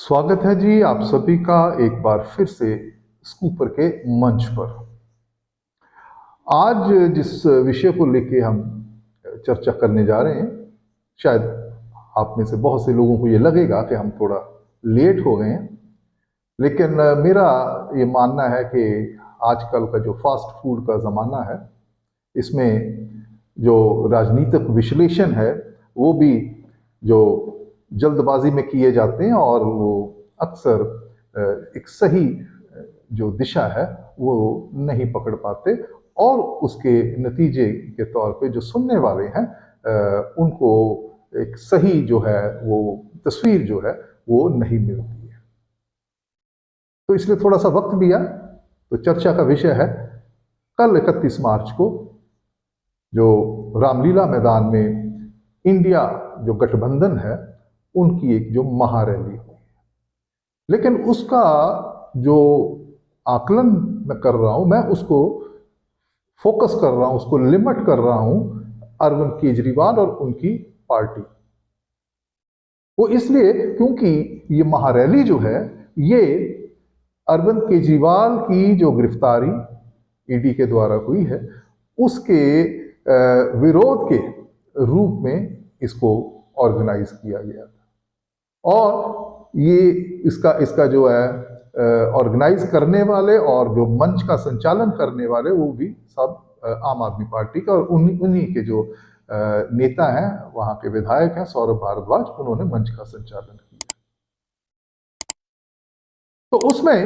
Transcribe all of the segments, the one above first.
स्वागत है जी आप सभी का एक बार फिर से स्कूपर के मंच पर। आज जिस विषय को लेके हम चर्चा करने जा रहे हैं, शायद आप में से बहुत से लोगों को ये लगेगा कि हम थोड़ा लेट हो गए हैं, लेकिन मेरा ये मानना है कि आजकल का जो फास्ट फूड का ज़माना है, इसमें जो राजनीतिक विश्लेषण है वो भी जो जल्दबाजी में किए जाते हैं और वो अक्सर एक सही जो दिशा है वो नहीं पकड़ पाते और उसके नतीजे के तौर पे जो सुनने वाले हैं उनको एक सही जो है वो तस्वीर जो है वो नहीं मिलती है। तो इसलिए थोड़ा सा वक्त लिया। तो चर्चा का विषय है कल 31 मार्च को जो रामलीला मैदान में इंडिया जो गठबंधन है उनकी एक जो महारैली हुई, लेकिन उसका जो आकलन मैं कर रहा हूं, मैं उसको फोकस कर रहा हूं, उसको लिमिट कर रहा हूं अरविंद केजरीवाल और उनकी पार्टी। वो इसलिए क्योंकि ये महारैली जो है ये अरविंद केजरीवाल की जो गिरफ्तारी ईडी के द्वारा हुई है उसके विरोध के रूप में इसको ऑर्गेनाइज किया गया था। और ये इसका जो है ऑर्गेनाइज करने वाले और जो मंच का संचालन करने वाले वो भी सब आम आदमी पार्टी का और उन्हीं के जो नेता हैं, वहां के विधायक हैं सौरभ भारद्वाज, उन्होंने मंच का संचालन किया। तो उसमें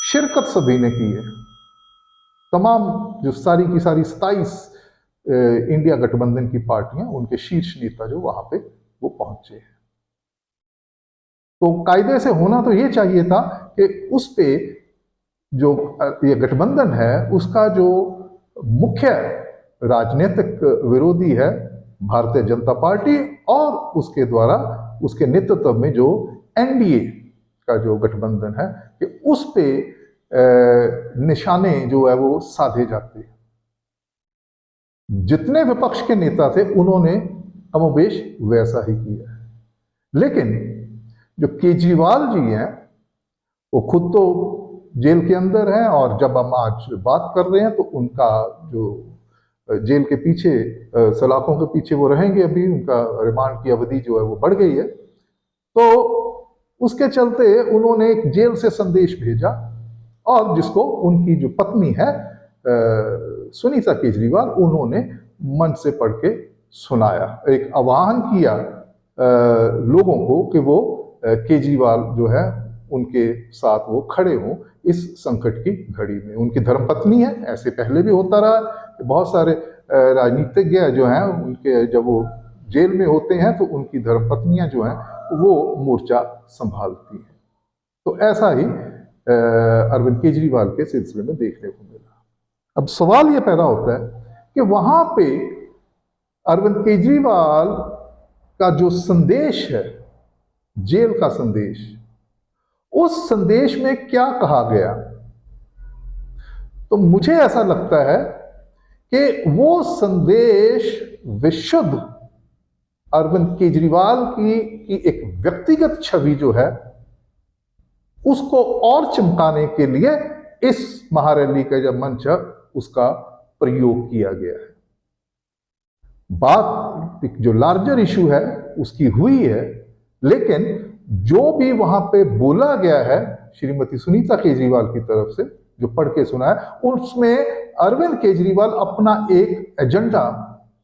शिरकत सभी ने की है, तमाम जो सारी की सारी 27 इंडिया गठबंधन की पार्टियां, उनके शीर्ष नेता जो वहां पे वो पहुंचे हैं। तो कायदे से होना तो ये चाहिए था कि उस पे जो ये गठबंधन है उसका जो मुख्य राजनीतिक विरोधी है भारतीय जनता पार्टी और उसके द्वारा उसके नेतृत्व में जो एनडीए का जो गठबंधन है कि उस पे निशाने जो है वो साधे जाते हैं। जितने विपक्ष के नेता थे उन्होंने कमोबेश वैसा ही किया है, लेकिन जो केजरीवाल जी हैं वो खुद तो जेल के अंदर हैं और जब हम आज बात कर रहे हैं तो उनका जो जेल के पीछे सलाखों के पीछे वो रहेंगे, अभी उनका रिमांड की अवधि जो है वो बढ़ गई है। तो उसके चलते उन्होंने एक जेल से संदेश भेजा और जिसको उनकी जो पत्नी है सुनीता केजरीवाल, उन्होंने मंच से पढ़ के सुनाया, एक आह्वान किया लोगों को कि वो केजरीवाल जो है उनके साथ वो खड़े हों इस संकट की घड़ी में। उनकी धर्मपत्नी है, ऐसे पहले भी होता रहा, बहुत सारे राजनीतिज्ञ जो हैं उनके जब वो जेल में होते हैं तो उनकी धर्मपत्नियां जो हैं वो मोर्चा संभालती हैं। तो ऐसा ही अरविंद केजरीवाल के सिलसिले में देखने को मिला। अब सवाल ये पैदा होता है कि वहां पे अरविंद केजरीवाल का जो संदेश है, जेल का संदेश, उस संदेश में क्या कहा गया? तो मुझे ऐसा लगता है कि वो संदेश विशुद्ध अरविंद केजरीवाल की एक व्यक्तिगत छवि जो है उसको और चमकाने के लिए इस महारैली का जो मंच है उसका प्रयोग किया गया है। बात जो लार्जर इशू है उसकी हुई है, लेकिन जो भी वहां पे बोला गया है श्रीमती सुनीता केजरीवाल की तरफ से जो पढ़ के सुना है, उसमें अरविंद केजरीवाल अपना एक एजेंडा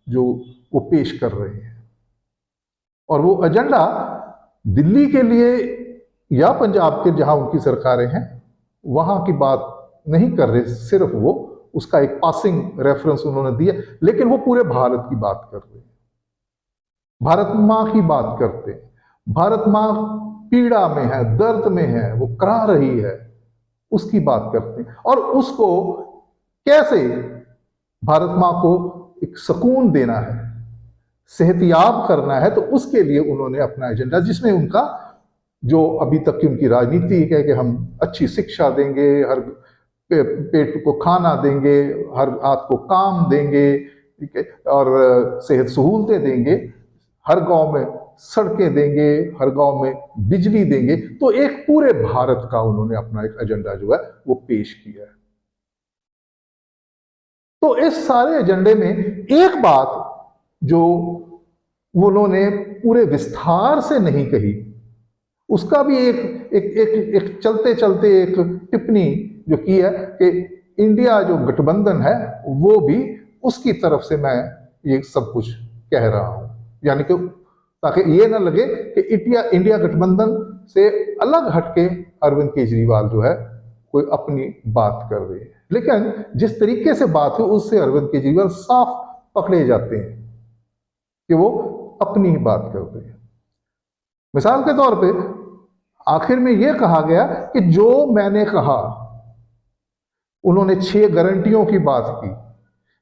जो वो पेश कर रहे हैं और वो एजेंडा दिल्ली के लिए या पंजाब के जहां उनकी सरकारें हैं वहां की बात नहीं कर रहे, सिर्फ वो उसका एक पासिंग रेफरेंस उन्होंने दिया, लेकिन वो पूरे भारत की बात कर रहे हैं, भारत मां की बात करते हैं। भारत मां पीड़ा में है, दर्द में है, वो करा रही है, उसकी बात करते हैं और उसको कैसे भारत मां को एक सुकून देना है, सेहतियाब करना है, तो उसके लिए उन्होंने अपना एजेंडा, जिसमें उनका जो अभी तक की उनकी राजनीति है कि हम अच्छी शिक्षा देंगे, हर पेट को खाना देंगे, हर हाथ को काम देंगे, ठीक है, और सेहत सहूलतें देंगे, हर गांव में सड़कें देंगे, हर गांव में बिजली देंगे। तो एक पूरे भारत का उन्होंने अपना एक एजेंडा जो है वो पेश किया है। तो इस सारे एजेंडे में एक बात जो उन्होंने पूरे विस्तार से नहीं कही, उसका भी एक एक एक एक चलते चलते एक टिप्पणी जो की है कि इंडिया जो गठबंधन है वो भी उसकी तरफ से मैं ये सब कुछ कह रहा हूं, यानी कि ताकि ये ना लगे कि इंडिया गठबंधन से अलग हटके अरविंद केजरीवाल जो है कोई अपनी बात कर रहे हैं। लेकिन जिस तरीके से बात है उससे अरविंद केजरीवाल साफ पकड़े जाते हैं कि वो अपनी ही बात करते हैं। मिसाल के तौर पे आखिर में यह कहा गया कि जो मैंने कहा, उन्होंने 6 गारंटियों की बात की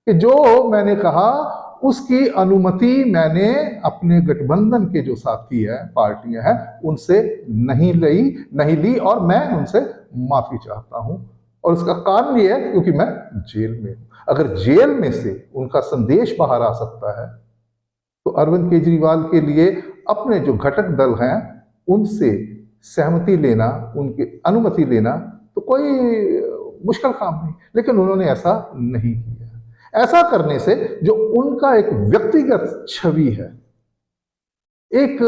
कि जो मैंने कहा उसकी अनुमति मैंने अपने गठबंधन के जो साथी हैं, पार्टियां हैं, उनसे नहीं ली और मैं उनसे माफी चाहता हूं। और इसका कारण यह है क्योंकि मैं जेल में हूं। अगर जेल में से उनका संदेश बाहर आ सकता है तो अरविंद केजरीवाल के लिए अपने जो घटक दल हैं उनसे सहमति लेना, उनकी अनुमति लेना तो कोई मुश्किल काम नहीं। लेकिन उन्होंने ऐसा नहीं किया। ऐसा करने से जो उनका एक व्यक्तिगत छवि है, एक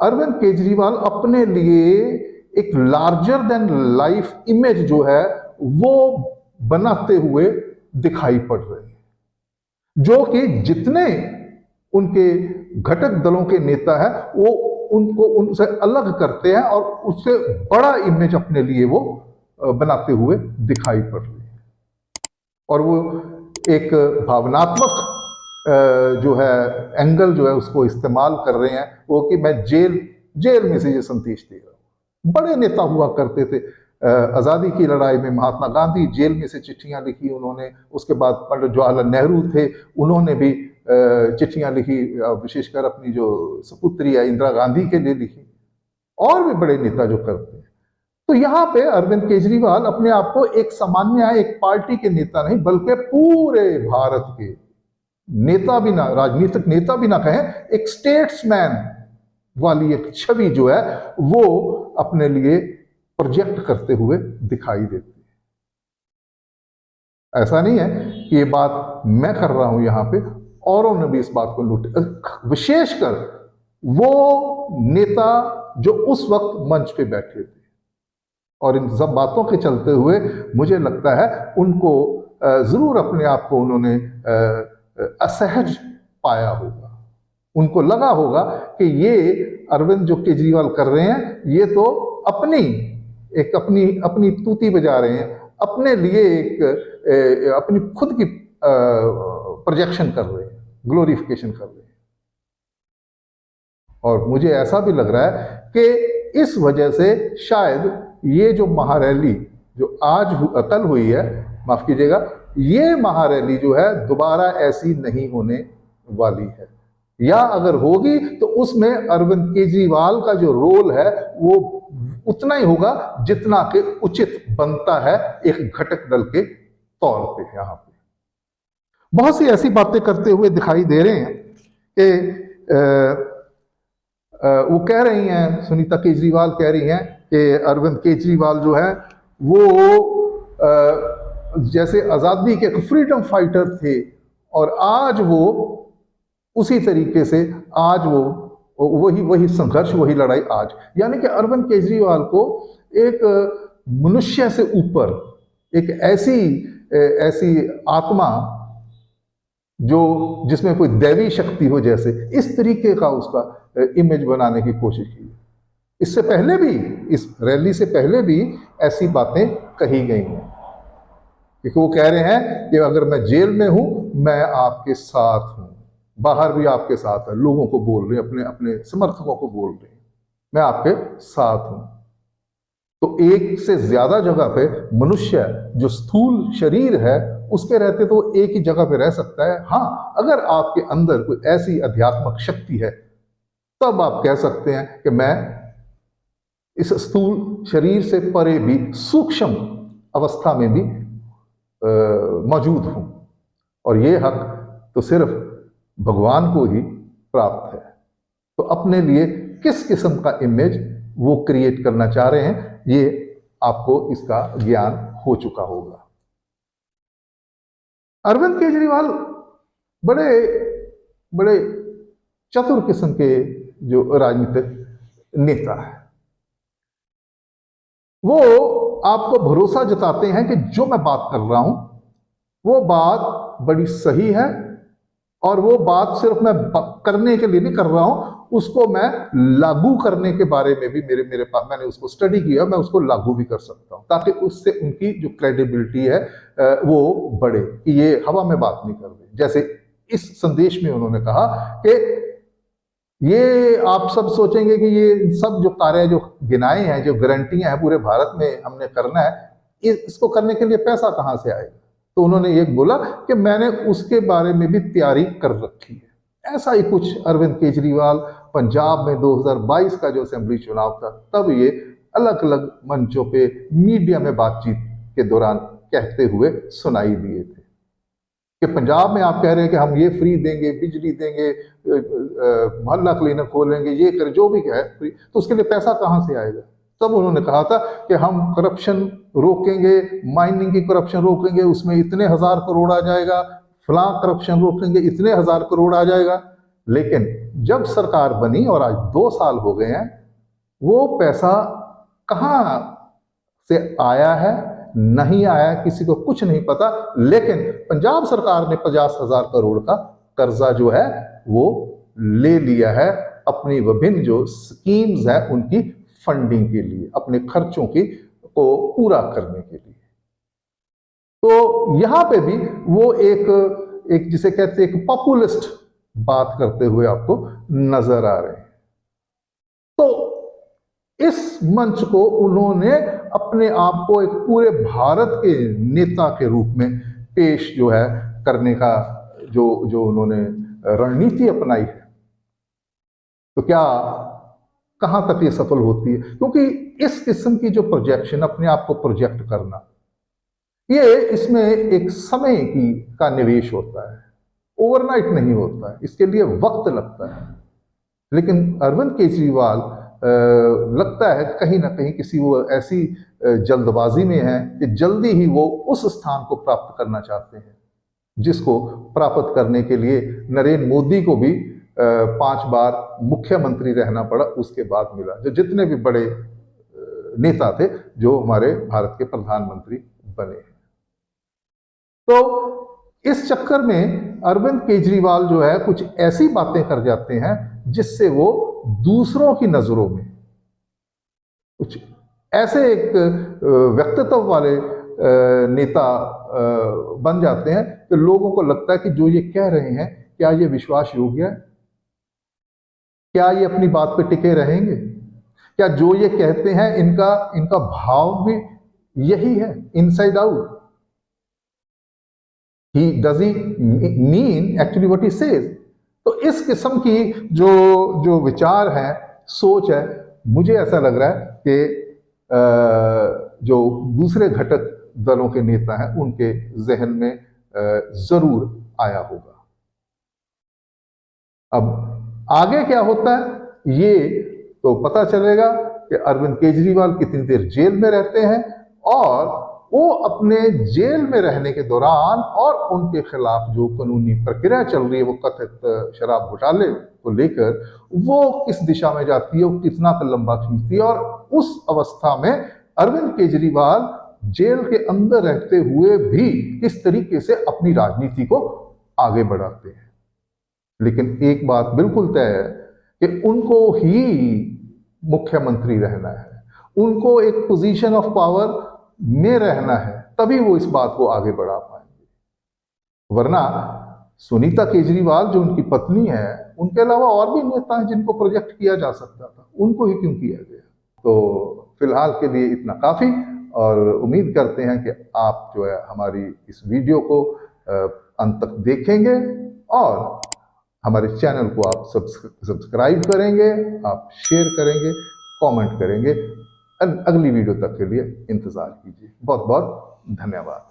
अरविंद केजरीवाल अपने लिए एक लार्जर देन लाइफ इमेज जो है वो बनाते हुए दिखाई पड़ रहे हैं, जो कि जितने उनके घटक दलों के नेता हैं वो उनको उनसे अलग करते हैं और उससे बड़ा इमेज अपने लिए वो बनाते हुए दिखाई पड़ रहे हैं। और वो एक भावनात्मक जो है एंगल जो है उसको इस्तेमाल कर रहे हैं, वो कि मैं जेल में से ये संदेश दे रहा हूं। बड़े नेता हुआ करते थे, आज़ादी की लड़ाई में महात्मा गांधी जेल में से चिट्ठियां लिखी उन्होंने, उसके बाद पंडित जवाहरलाल नेहरू थे, उन्होंने भी चिट्ठियां लिखी, विशेषकर अपनी जो सुपुत्री है इंदिरा गांधी के लिए लिखी, और भी बड़े नेता जो करते हैं। तो यहां पे अरविंद केजरीवाल अपने आप को एक सामान्य एक पार्टी के नेता नहीं बल्कि पूरे भारत के नेता भी ना, राजनीतिक नेता भी ना कहें, एक स्टेट्समैन वाली एक छवि जो है वो अपने लिए प्रोजेक्ट करते हुए दिखाई देती है। ऐसा नहीं है कि ये बात मैं कर रहा हूं यहां पे, औरों ने भी इस बात को लूट, विशेषकर वो नेता जो उस वक्त मंच पे बैठे थे। और इन सब बातों के चलते हुए मुझे लगता है उनको जरूर अपने आप को उन्होंने असहज पाया होगा। उनको लगा होगा कि ये अरविंद जो केजरीवाल कर रहे हैं ये तो अपनी तूती बजा रहे हैं, अपने लिए एक अपनी खुद की प्रोजेक्शन कर रहे हैं, ग्लोरिफिकेशन कर रहे हैं। और मुझे ऐसा भी लग रहा है कि इस वजह से शायद ये जो महारैली जो कल हुई है, माफ कीजिएगा, ये महारैली जो है दोबारा ऐसी नहीं होने वाली है, या अगर होगी तो उसमें अरविंद केजरीवाल का जो रोल है वो उतना ही होगा जितना कि उचित बनता है एक घटक दल के तौर पे। यहां पे बहुत सी ऐसी बातें करते हुए दिखाई दे रहे हैं कि वो कह रही हैं, सुनीता केजरीवाल कह रही हैं कि अरविंद केजरीवाल जो है वो जैसे आज़ादी के फ्रीडम फाइटर थे और आज वो उसी तरीके से आज वो वही संघर्ष, वही लड़ाई आज, यानी कि अरविंद केजरीवाल को एक मनुष्य से ऊपर एक ऐसी आत्मा जो जिसमें कोई दैवी शक्ति हो, जैसे इस तरीके का उसका इमेज बनाने की कोशिश की। इससे पहले भी, इस रैली से पहले भी ऐसी बातें कही गई हैं, क्योंकि वो कह रहे हैं कि अगर मैं जेल में हूं मैं आपके साथ हूं, बाहर भी आपके साथ है, लोगों को बोल रहे हैं, अपने समर्थकों को बोल रहे हैं मैं आपके साथ हूं। तो एक से ज्यादा जगह पे मनुष्य जो स्थूल शरीर है उसके रहते तो एक ही जगह पे रह सकता है। हाँ, अगर आपके अंदर कोई ऐसी अध्यात्मक शक्ति है तब आप कह सकते हैं कि मैं इस स्थूल शरीर से परे भी सूक्ष्म अवस्था में भी मौजूद हूं, और ये हक तो सिर्फ भगवान को ही प्राप्त है। तो अपने लिए किस किस्म का इमेज वो क्रिएट करना चाह रहे हैं, ये आपको इसका ज्ञान हो चुका होगा। अरविंद केजरीवाल बड़े बड़े चतुर किस्म के जो राजनीतिक नेता है। वो आपको भरोसा जताते हैं कि जो मैं बात कर रहा हूं वो बात बड़ी सही है, और वो बात सिर्फ मैं करने के लिए नहीं कर रहा हूं, उसको मैं लागू करने के बारे में भी मेरे पास, मैंने उसको स्टडी किया, मैं उसको लागू भी कर सकता हूं, ताकि उससे उनकी जो क्रेडिबिलिटी है वो बढ़े कि ये हवा में बात नहीं कर रहे। जैसे इस संदेश में उन्होंने कहा कि ये आप सब सोचेंगे कि ये सब जो कार्य जो गिनाए हैं, जो गारंटियां हैं पूरे भारत में हमने करना है, इसको करने के लिए पैसा कहां से आएगा। तो उन्होंने ये बोला कि मैंने उसके बारे में भी तैयारी कर रखी है। ऐसा ही कुछ अरविंद केजरीवाल पंजाब में 2022 का जो असेंबली चुनाव था, तब ये अलग अलग मंचों पे मीडिया में बातचीत के दौरान कहते हुए सुनाई दिए थे कि पंजाब में आप कह रहे हैं कि हम ये फ्री देंगे, बिजली देंगे, मोहल्ला क्लीनर खोलेंगे, ये करें, जो भी है फ्री, तो उसके लिए पैसा कहां से आएगा। तब उन्होंने कहा था कि हम करप्शन रोकेंगे, माइनिंग की करप्शन रोकेंगे, उसमें इतने हजार करोड़ आ जाएगा, फलां करप्शन रोकेंगे, इतने हजार करोड़ आ जाएगा। लेकिन जब सरकार बनी और आज 2 साल हो गए हैं, वो पैसा कहां से आया है, नहीं आया, किसी को कुछ नहीं पता। लेकिन पंजाब सरकार ने 50,000 करोड़ का कर्जा जो है वो ले लिया है अपनी विभिन्न जो स्कीम्स है उनकी फंडिंग के लिए, अपने खर्चों की को पूरा करने के लिए। तो यहां पे भी वो एक जिसे कहते हैं एक पॉपुलिस्ट बात करते हुए आपको नजर आ रहे हैं। तो इस मंच को उन्होंने अपने आप को एक पूरे भारत के नेता के रूप में पेश जो है करने का जो जो उन्होंने रणनीति अपनाई है, तो क्या कहां तक ये सफल होती है। क्योंकि इस किस्म की जो प्रोजेक्शन, अपने आप को प्रोजेक्ट करना, ये इसमें एक समय की का निवेश होता है, ओवरनाइट नहीं होता है, इसके लिए वक्त लगता है। लेकिन अरविंद केजरीवाल लगता है कहीं ना कहीं किसी वो ऐसी जल्दबाजी में है कि जल्दी ही वो उस स्थान को प्राप्त करना चाहते हैं जिसको प्राप्त करने के लिए नरेंद्र मोदी को भी 5 बार मुख्यमंत्री रहना पड़ा, उसके बाद मिला। जो जितने भी बड़े नेता थे जो हमारे भारत के प्रधानमंत्री बने हैं। तो इस चक्कर में अरविंद केजरीवाल जो है कुछ ऐसी बातें कर जाते हैं जिससे वो दूसरों की नजरों में कुछ ऐसे एक व्यक्तित्व वाले नेता बन जाते हैं कि लोगों को लगता है कि जो ये कह रहे हैं क्या ये विश्वास योग्य है, क्या ये अपनी बात पे टिके रहेंगे, क्या जो ये कहते हैं इनका भाव भी यही है, inside out, he does he mean actually what he says. तो इस किस्म की जो विचार है, सोच है, मुझे ऐसा लग रहा है कि जो दूसरे घटक दलों के नेता हैं उनके जहन में जरूर आया होगा। अब आगे क्या होता है ये तो पता चलेगा कि अरविंद केजरीवाल कितनी देर जेल में रहते हैं, और वो अपने जेल में रहने के दौरान और उनके खिलाफ जो कानूनी प्रक्रिया चल रही है वो कथित शराब घोटाले को लेकर, वो किस दिशा में जाती है, वो कितना लंबा खींचती है, और उस अवस्था में अरविंद केजरीवाल जेल के अंदर रहते हुए भी किस तरीके से अपनी राजनीति को आगे बढ़ाते हैं। लेकिन एक बात बिल्कुल तय है कि उनको ही मुख्यमंत्री रहना है, उनको एक पोजीशन ऑफ पावर में रहना है, तभी वो इस बात को आगे बढ़ा पाएंगे। वरना सुनीता केजरीवाल जो उनकी पत्नी है, उनके अलावा और भी नेता हैं जिनको प्रोजेक्ट किया जा सकता था, उनको ही क्यों किया गया। तो फिलहाल के लिए इतना काफी, और उम्मीद करते हैं कि आप जो है हमारी इस वीडियो को अंत तक देखेंगे और हमारे चैनल को आप सब्सक्राइब करेंगे, आप शेयर करेंगे, कमेंट करेंगे। अगली वीडियो तक के लिए इंतजार कीजिए। बहुत बहुत धन्यवाद।